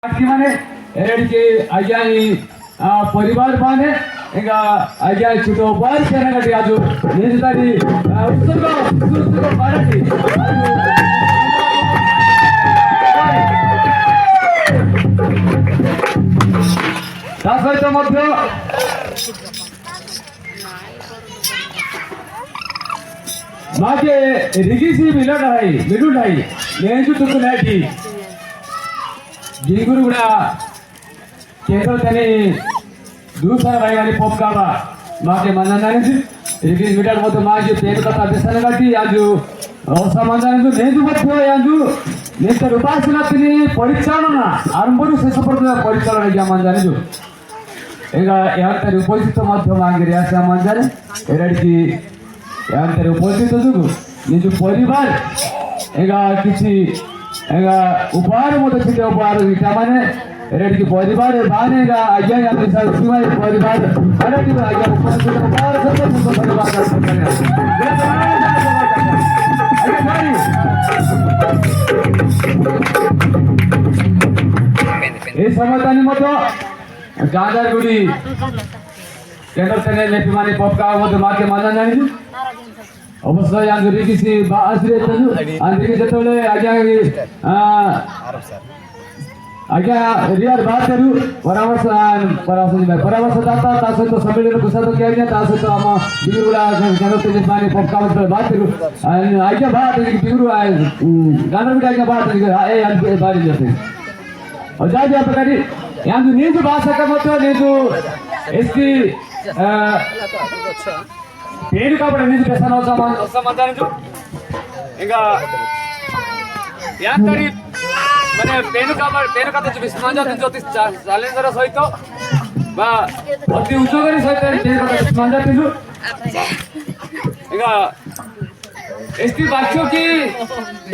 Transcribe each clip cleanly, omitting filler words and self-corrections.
माने एरडिके आज्ञानी परिवार माने इंगा आज्ञा छुटो बार केना गटी आजु निजदारी उत्सर्ग बारटी सहित मध्य माके रिगिसी मिलुडाई नेंजु तुकुनाटी गिंगुरु गुड़ा केंद्र तने दूसरा भाई पोपकावा माके मंदनानी रिगिस मीटर मत माके पेन कथा बेसन गटी आजु असमाधान नेंजु मध्य आजु नेतर उपासना तिनी परिचालना आरंभरु शेष पर्यंत परिचालना या मंदानी एगा यांतर उपस्थित मध्य मांगे आशा मंदानी एरडकी यांतर उपस्थित जुगु निजु परिवार एगा किछि एगा उपहार मत छिटे उपहार इटा माने एरडकी परिवार बानेगा आज्ञा या मिसाल सिवाय परिवार एरडकी आज्ञा उपस्थित उपहार सब परिवार का ए समतानी मत गांजागुड़ी केंद्र तने लेपि माने पपका मत माके माना जानि अवश्य यांगरी किसी बासरे तनु अंदर जतोले आज्ञा रियर बात करू परामर्श दाता ता सहित सम्मेलन कुसा तो किया ता सहित हम बिगुड़ा केंद्र तने माने पपका मत बात करू आज्ञा बात बिगुड़ा गांधर भी आज्ञा बात ए अंदर बारी जते और जा जा प्रकारी यांगु नीजु भाषा का मत नीजु इसकी पेड़ का बड़ा नीजु कैसा ना समाधान जो इंगा यान करी माने पेन का तो विस्मान जाते ज्योतिष चालेंजर सहित बा अति उच्चकरी सहित पेन का विस्मान जाते जो इंगा इसकी बातों की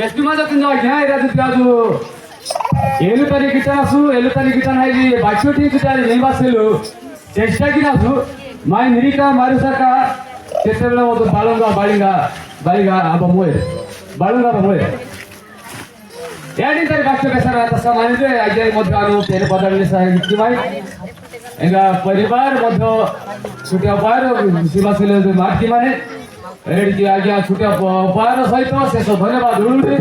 विस्मान जाते जो यहाँ इधर जो एलुतानी गिटान है बातों ठीक है नहीं बात चेष्टा की नासु माय निरीका मारुसाका चेष्टा वो तो बालिंगा अब मोए बालूंगा अब मोए यानी तेरे बातों कैसा रहता सामान्य जो आज्ञा मध्य आनु तेरे बदलने साहे कि भाई इंगा परिवार मध्य छुट्टी अपार शिवाशिले जो मार्ग की माने रेड की आज्ञा छुट्टी अपार सहित शेष धन्यवाद उड़े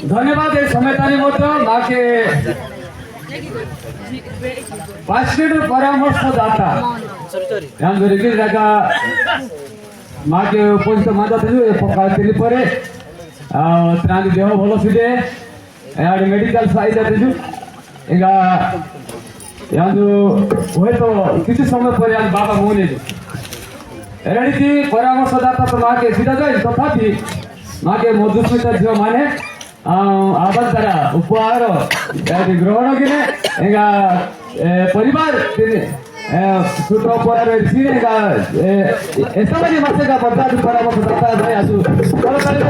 धन्यवाद समेतानी मत माके 5 मिनट परामर्श दाता यांगरिकी जागा माके उपस्थित माता तेजु पकातिली परे त्रांदी देह भलो सिदे यार मेडिकल साइड तेजु एगा यांगु होय तो किछि समय परे यान बाबा मोने एरडिकी परामर्श दाता तो माके सीधा जाय तथापि माके मधुस्मिता झियो माने आबंतरा उपहार ग्रहण किने एगा परिवार छुट उपहार सिनेगा ऐसा बनी मासे का बर्दाश्त परामर्श दाता है आजु चलो काले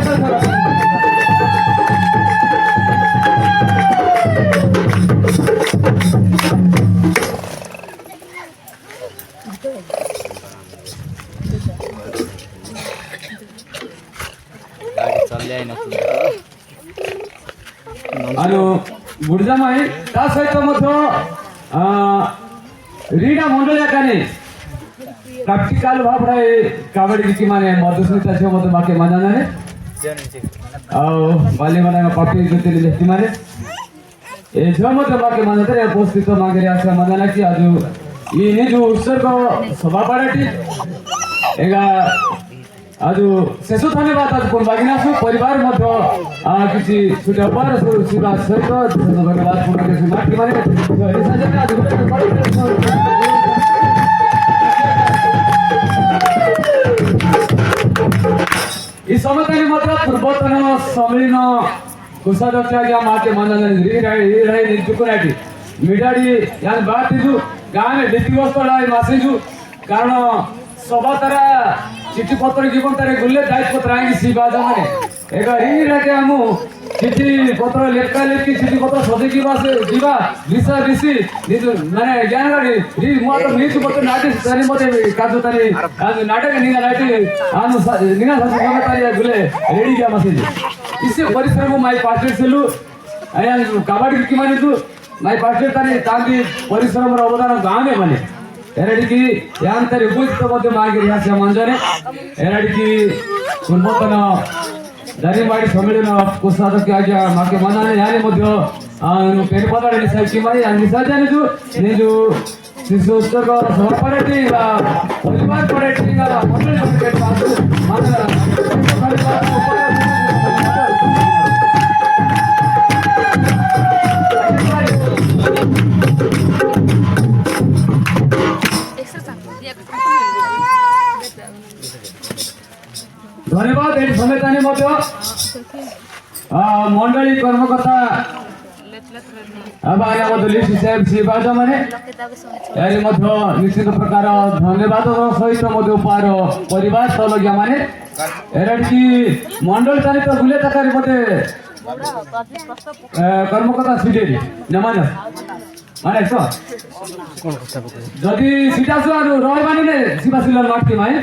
अनु गुडजामाई ता सहित मध्य रीडा मंडलिया काने प्रैक्टिकल भाबरे कबड्डी की माने मधुस्मिता छे मते बाके मनाना ने आ बाले मना पापी जते लेती माने ए जो मते बाके मनाते उपस्थित मागे आशा मनाना की आजु ई ने जो उत्सर्ग सभा पार्टी एगा आजु शेष धन्यवाद आज कोन बागिनासु परिवार मध्य किछि छुटे अपार शिवा सहित धन्यवाद कोन के माटी माने ऐसा जगह आज इस समतानी मध्य पूर्वतन सम्मेलन कुसादक्ष आज्ञा माटे मनन री निजुकुनाटी मिडाडी यान बात दिजु गाने दितिवस्त लाई मासेजु कारण सभा तारा चिट्ठी पत्र जीवन तारे गुल्ले दायित्व पत्र आएंगे सी बाजा माने एगा रिंग रखे हमु चिट्ठी पत्र लेखा लेखी चिट्ठी पत्र सजे की बात जीवा लिसा लिसी निजु माने ज्ञान गाड़ी री मुआ तो नीचु पत्र नाटे तारी मते काजु तारी आज नाटक निगा नाटे आनु निगा सजे गमे तारी गुल्ले रेडी क्या मसेज इससे परिश्रम माई पार्टी सेलु आया कबड्डी की माने तू माई पार्टी तारी तांगी परिश्रम र अवदान गांव में माने एरडिकी यांतरी उपयुक्त मध्य मार्गे ह्याच्या मंजरे एरडिकी सुनबतन दारिमाडी सम्मेलन कोसादक आज्ञा माके मनाने याने मध्य पेरपदाडे निसाकी माई आणि निसाजाने जो शिशु उत्सव सभापती परिवार पडे मंडळ धन्यवाद एटी समेतानी मध्य मंडली कर्मकर्ता अब आया मध्य लिस्ट साहेब श्रीबाद माने यारी मध्य निश्चित प्रकार धन्यवाद सहित मध्य उपहार परिवार तलगिया माने एरडकी मंडल तानी तो गुले तकारी मध्य कर्मकर्ता सिडेरी नमान माने तो जदि सीटासु आरु रहबानी ने सिबासिल माटकी माई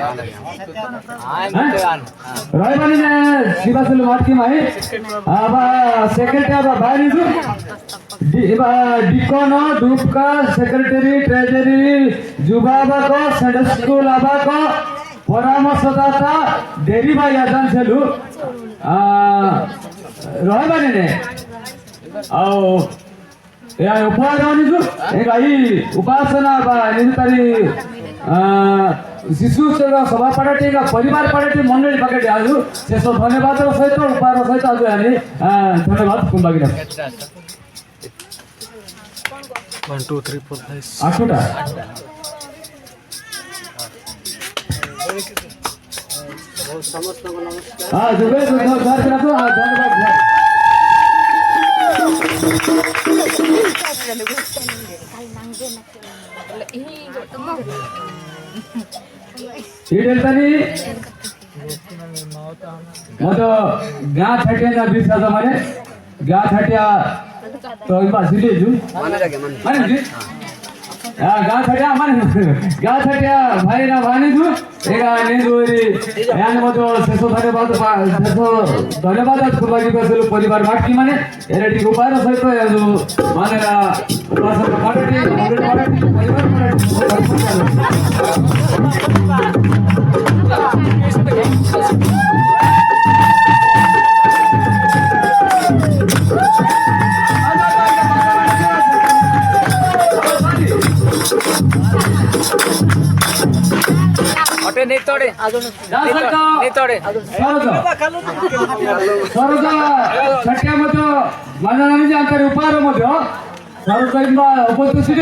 रहबानी ने सिबासिल माटकी माई अब सेक्रेटरी अब बानी जु डिकोन डुपका सेक्रेटरी ट्रेजरी जुबाबाको संडे स्कूल आबाको परामर्शदाता डेरी भाई आजान सेलु रहबानी ने औ या उपहार जो एक आई उपासना बा नितारी शिशु सभा पार्टी का परिवार पार्टी मंडली पार्टी आज शेष धन्यवाद सहित उपहार सहित आज आनी धन्यवाद कुंभागिरा 1 2 3 4 5 आठटा समस्त को नमस्कार हां जुबे घर करा तो धन्यवाद गाँ छटिया 20,000 माने गाँ छटिया तो गाँ छटिया गाँ छटिया भाई ना भाई जू एक यानी शेष धन्यवाद परिवार बाकी माने एरडी उपहार सहित माने उपासक पार्टी परिवार नहीं तोड़े नहीं तोड़े सरज छटिया मध्य माननानी अंतर उपहार मध्य सरज उपस्थित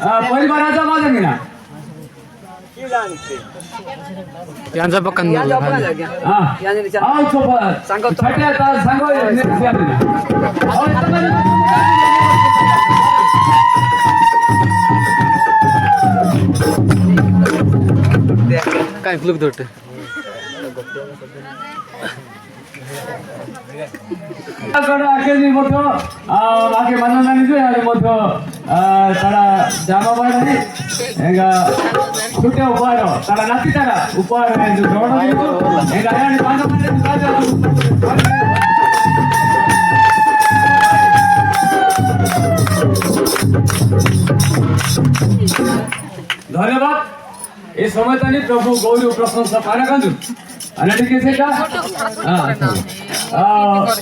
परिवार राजा माजंगिना यांचा पक्कन छटिया काय क्लुक दोटे आके मध्य आगे माननानी जो आगे मध्य तारा जामा बाड़ी छुट्टे उपहार तारा नाती तारा उपहार ग्रहण धन्यवाद ये समय तानी प्रभु गौरी प्रशंसा पाना कांजु अनटी कैसे का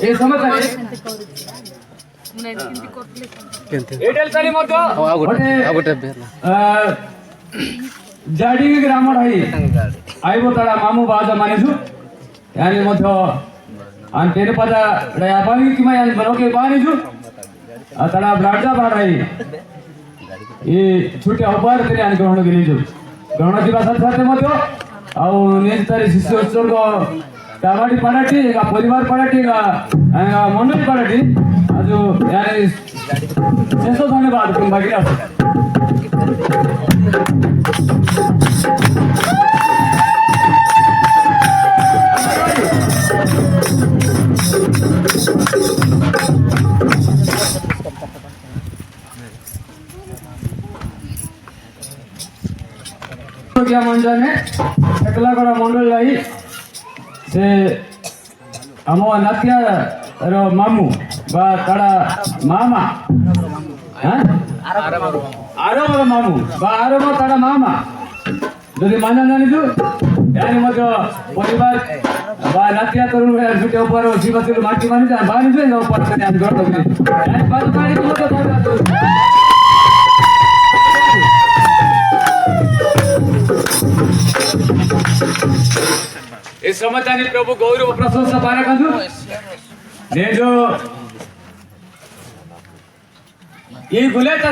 ये समय तानी एटेल तानी मत जाडी ग्राम रही आइबो तारा मामू बाजा मानेजु यानी मध्य आन तेरे पदा रया पानी कि मैं बरोके पानीजु तारा ब्राडजा बाड़ाई ये छुट्टे उपहार तेरे आन ग्रहण गेलीजु ग्रहण जीवा साथ मध्य आउ नेक्स्ट तारीख शिशु उत्सव काबाडी पार्टी परिवार पार्टी मंडल पार्टी आज यानी शेष धन्यवाद भागीरा गोटिया मंजाने एकला करा मंडल लाई से आम नातिया रो मामू बा ताड़ा मामा आरमर मामू बा आरम ताड़ा मामा যদি মানা জানিছো यानी मत परिवार बा नातिया तरुण भाई छुटे ऊपर शिवतिल माटी मानी जा बानी जो ऊपर से हम घर तक यानी बात ताड़ी तो इस समतानी प्रभु गौरव प्रशंसा पारे काजु ने जो ये गुलेता